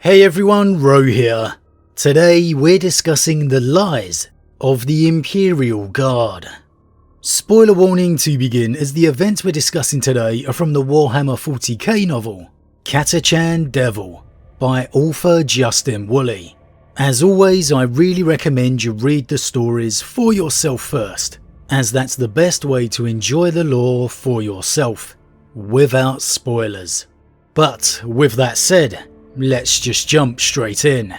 Hey everyone, Rho here. Today we're discussing the lies of the Imperial Guard. Spoiler warning to begin, as the events we're discussing today are from the Warhammer 40k novel, Catachan Devil, by author Justin Woolley. As always, I really recommend you read the stories for yourself first, as that's the best way to enjoy the lore for yourself, without spoilers. But with that said, let's just jump straight in.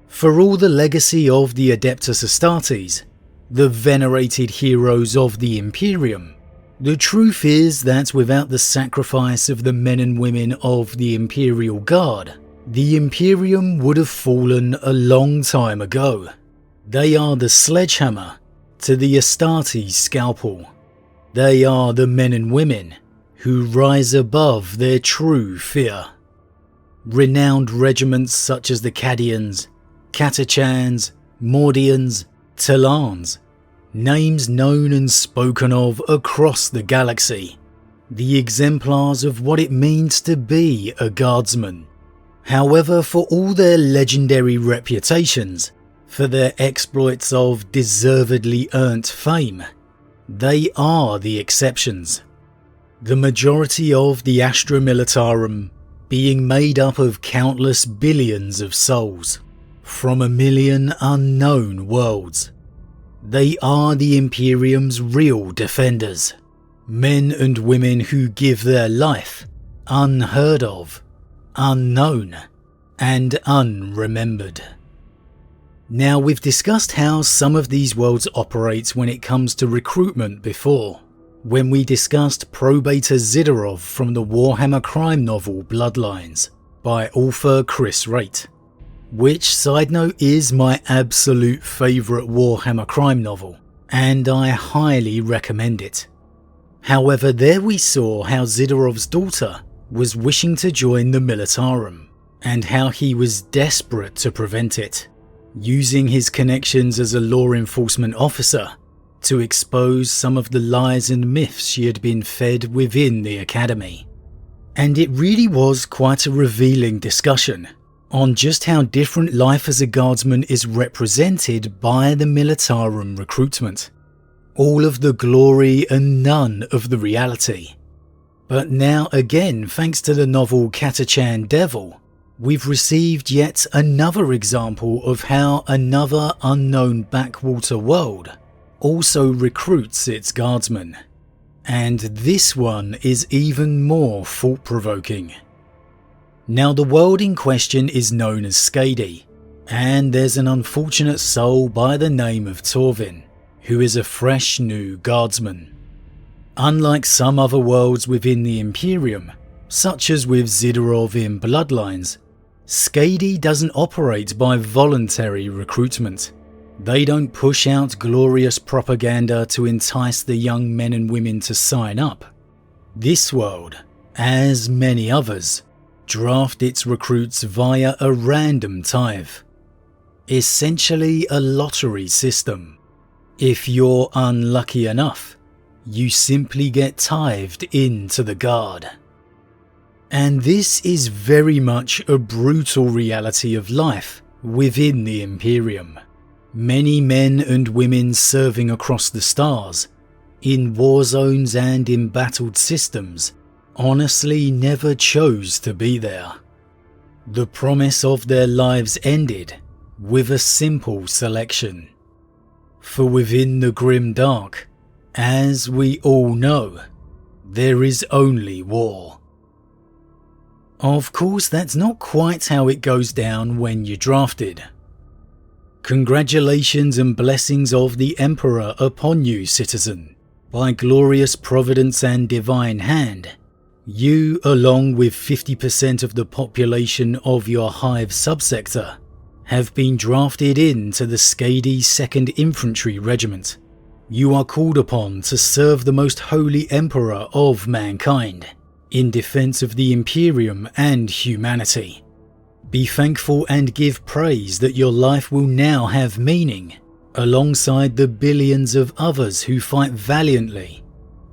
For all the legacy of the Adeptus Astartes, the venerated heroes of the Imperium, the truth is that without the sacrifice of the men and women of the Imperial Guard, the Imperium would have fallen a long time ago. They are the sledgehammer to the Astartes scalpel. They are the men and women who rise above their true fear. Renowned regiments such as the Cadians, Catachans, Mordians, Talans, names known and spoken of across the galaxy, the exemplars of what it means to be a guardsman. However, for all their legendary reputations, for their exploits of deservedly earned fame, they are the exceptions. The majority of the Astra Militarum being made up of countless billions of souls from a million unknown worlds. They are the Imperium's real defenders, men and women who give their life unheard of, unknown, and unremembered. Now, we've discussed how some of these worlds operate when it comes to recruitment before, when we discussed Probator Zidorov from the Warhammer crime novel Bloodlines by author Chris Raitt, which, side note, is my absolute favourite Warhammer crime novel, and I highly recommend it. However, there we saw how Zidorov's daughter was wishing to join the Militarum, and how he was desperate to prevent it, using his connections as a law enforcement officer to expose some of the lies and myths she had been fed within the academy. And it really was quite a revealing discussion on just how different life as a guardsman is represented by the Militarum recruitment. All of the glory and none of the reality. But now again, thanks to the novel Catachan Devil, we've received yet another example of how another unknown backwater world also recruits its guardsmen. And this one is even more thought-provoking. Now, the world in question is known as Skadi, and there's an unfortunate soul by the name of Torvin, who is a fresh new guardsman. Unlike some other worlds within the Imperium, such as with Zidorov in Bloodlines, Skadi doesn't operate by voluntary recruitment. They don't push out glorious propaganda to entice the young men and women to sign up. This world, as many others, draft its recruits via a random tithe. Essentially a lottery system. If you're unlucky enough, you simply get tithed into the Guard. And this is very much a brutal reality of life within the Imperium. Many men and women serving across the stars, in war zones and embattled systems, honestly never chose to be there. The promise of their lives ended with a simple selection. For within the grim dark, as we all know, there is only war. Of course, that's not quite how it goes down when you're drafted. Congratulations and blessings of the Emperor upon you, citizen. By glorious providence and divine hand, you, along with 50% of the population of your hive subsector, have been drafted into the Skadi 2nd Infantry Regiment. You are called upon to serve the most holy Emperor of mankind, in defense of the Imperium and humanity. Be thankful and give praise that your life will now have meaning, alongside the billions of others who fight valiantly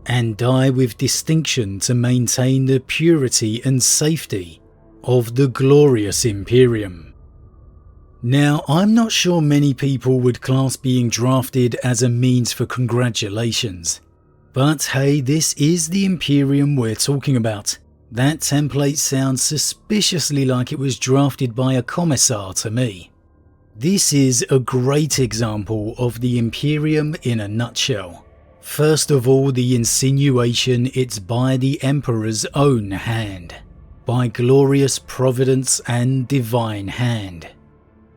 and die with distinction to maintain the purity and safety of the glorious Imperium. Now, I'm not sure many people would class being drafted as a means for congratulations, but hey, this is the Imperium we're talking about. That template sounds suspiciously like it was drafted by a commissar to me. This is a great example of the Imperium in a nutshell. First of all, the insinuation it's by the Emperor's own hand, by glorious providence and divine hand.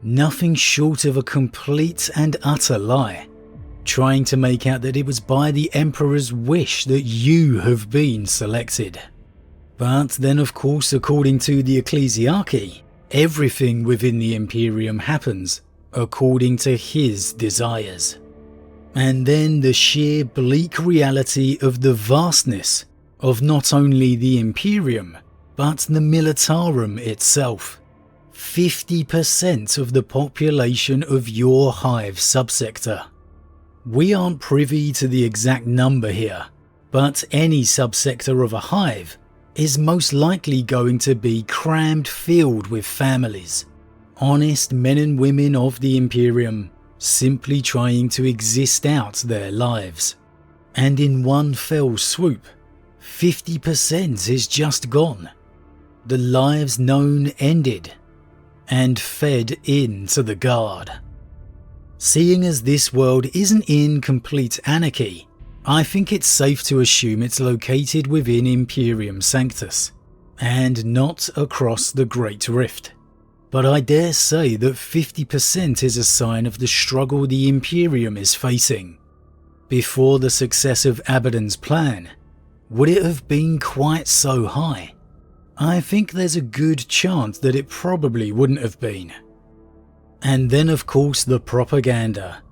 Nothing short of a complete and utter lie, trying to make out that it was by the Emperor's wish that you have been selected. But then of course, according to the Ecclesiarchy, everything within the Imperium happens according to his desires. And then the sheer bleak reality of the vastness of not only the Imperium, but the Militarum itself. 50% of the population of your hive subsector. We aren't privy to the exact number here, but any subsector of a hive is most likely going to be crammed filled with families. Honest men and women of the Imperium simply trying to exist out their lives. And in one fell swoop, 50% is just gone. The lives known ended and fed into the Guard. Seeing as this world isn't in complete anarchy, I think it's safe to assume it's located within Imperium Sanctus, and not across the Great Rift. But I dare say that 50% is a sign of the struggle the Imperium is facing. Before the success of Abaddon's plan, would it have been quite so high? I think there's a good chance that it probably wouldn't have been. And then of course the propaganda.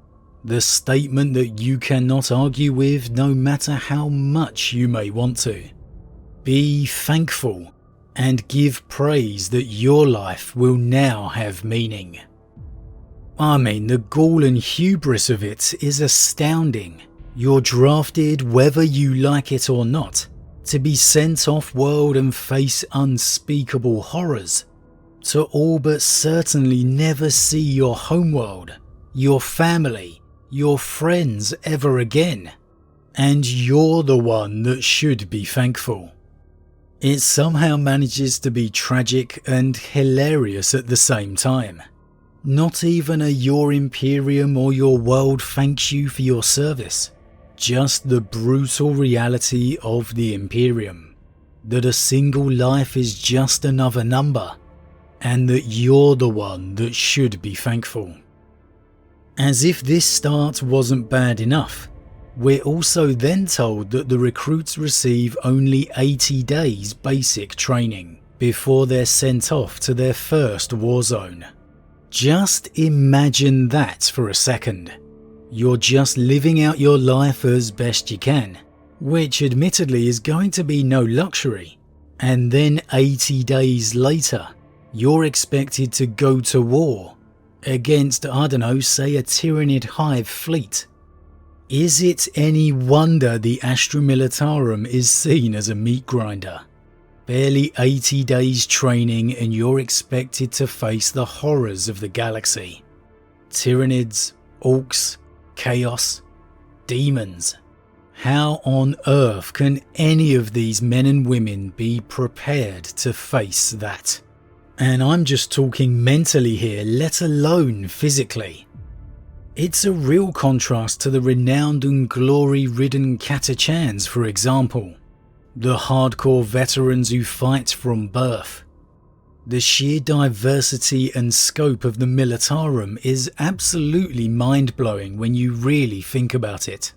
The statement that you cannot argue with no matter how much you may want to. Be thankful and give praise that your life will now have meaning. I mean, the gall and hubris of it is astounding. You're drafted whether you like it or not, to be sent off-world and face unspeakable horrors, to all but certainly never see your homeworld, your family, your friends ever again, and you're the one that should be thankful. It somehow manages to be tragic and hilarious at the same time. Not even a your Imperium or your world thanks you for your service, just the brutal reality of the Imperium, that a single life is just another number, and that you're the one that should be thankful. As if this start wasn't bad enough, we're also then told that the recruits receive only 80 days basic training before they're sent off to their first war zone. Just imagine that for a second. You're just living out your life as best you can, which admittedly is going to be no luxury, and then 80 days later, you're expected to go to war against, I don't know, say a Tyranid hive fleet. Is it any wonder the Astra Militarum is seen as a meat grinder? Barely 80 days training and you're expected to face the horrors of the galaxy. Tyranids, orcs, chaos, demons. How on earth can any of these men and women be prepared to face that? And I'm just talking mentally here, let alone physically. It's a real contrast to the renowned and glory-ridden Catachans, for example. The hardcore veterans who fight from birth. The sheer diversity and scope of the Militarum is absolutely mind-blowing when you really think about it.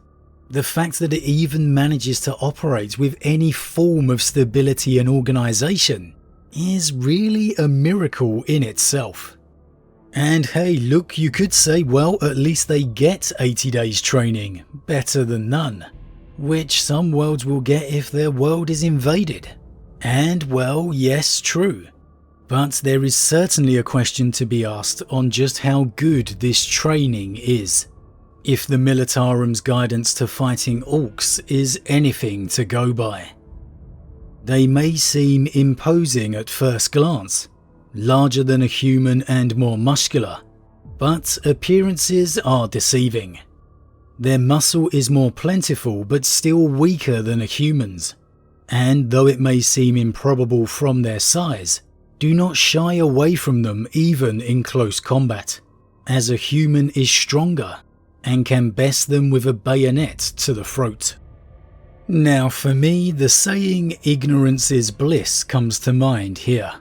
The fact that it even manages to operate with any form of stability and organisation is really a miracle in itself. And hey, look, you could say, well, at least they get 80 days training, better than none, which some worlds will get if their world is invaded. And well, yes, true. But there is certainly a question to be asked on just how good this training is. If the Militarum's guidance to fighting orcs is anything to go by. They may seem imposing at first glance, larger than a human and more muscular, but appearances are deceiving. Their muscle is more plentiful but still weaker than a human's, and though it may seem improbable from their size, do not shy away from them even in close combat, as a human is stronger and can best them with a bayonet to the throat. Now for me, the saying "ignorance is bliss" comes to mind here.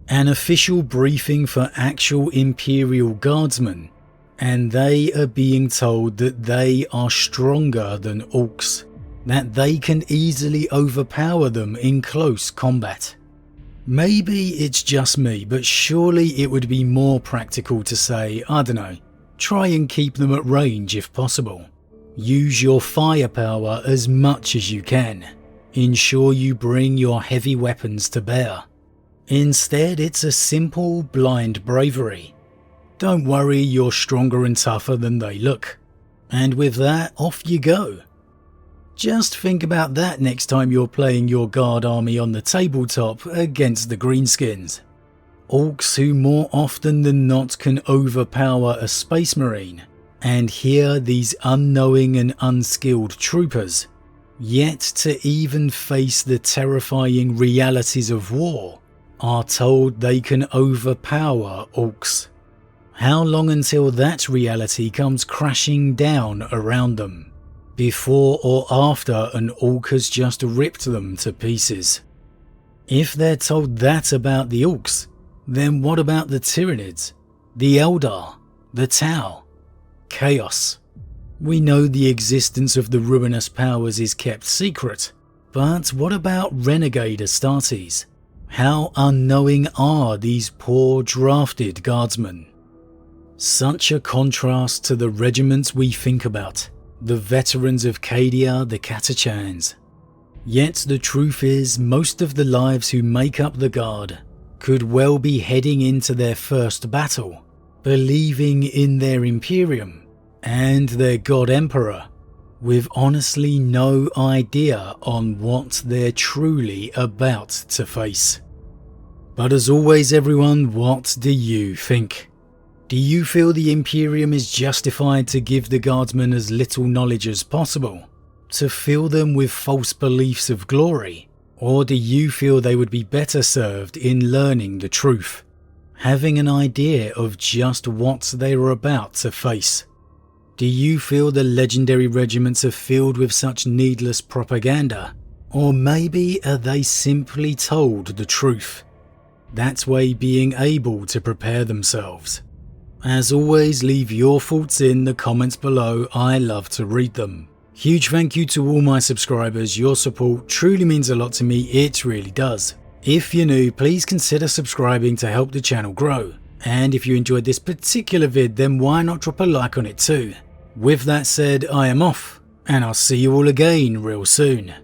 An official briefing for actual Imperial Guardsmen, and they are being told that they are stronger than orcs, that they can easily overpower them in close combat. Maybe it's just me, but surely it would be more practical to say, I don't know, try and keep them at range if possible. Use your firepower as much as you can. Ensure you bring your heavy weapons to bear. Instead, it's a simple, blind bravery. Don't worry, you're stronger and tougher than they look. And with that, off you go. Just think about that next time you're playing your guard army on the tabletop against the greenskins. Orcs who more often than not can overpower a space marine, and here these unknowing and unskilled troopers, yet to even face the terrifying realities of war, are told they can overpower orcs. How long until that reality comes crashing down around them, before or after an orc has just ripped them to pieces? If they're told that about the orcs, then what about the Tyranids, the Eldar, the Tau, Chaos? We know the existence of the ruinous powers is kept secret, but what about renegade Astartes? How unknowing are these poor drafted guardsmen? Such a contrast to the regiments we think about, the veterans of Cadia, the Catachans. Yet the truth is, most of the lives who make up the Guard could well be heading into their first battle, believing in their Imperium and their God Emperor, with honestly no idea on what they're truly about to face. But as always everyone, what do you think? Do you feel the Imperium is justified to give the Guardsmen as little knowledge as possible, to fill them with false beliefs of glory? Or do you feel they would be better served in learning the truth, having an idea of just what they are about to face? Do you feel the legendary regiments are filled with such needless propaganda? Or maybe are they simply told the truth? That way being able to prepare themselves. As always, leave your thoughts in the comments below, I love to read them. Huge thank you to all my subscribers, your support truly means a lot to me, it really does. If you're new, please consider subscribing to help the channel grow. And if you enjoyed this particular vid, then why not drop a like on it too. With that said, I am off, and I'll see you all again real soon.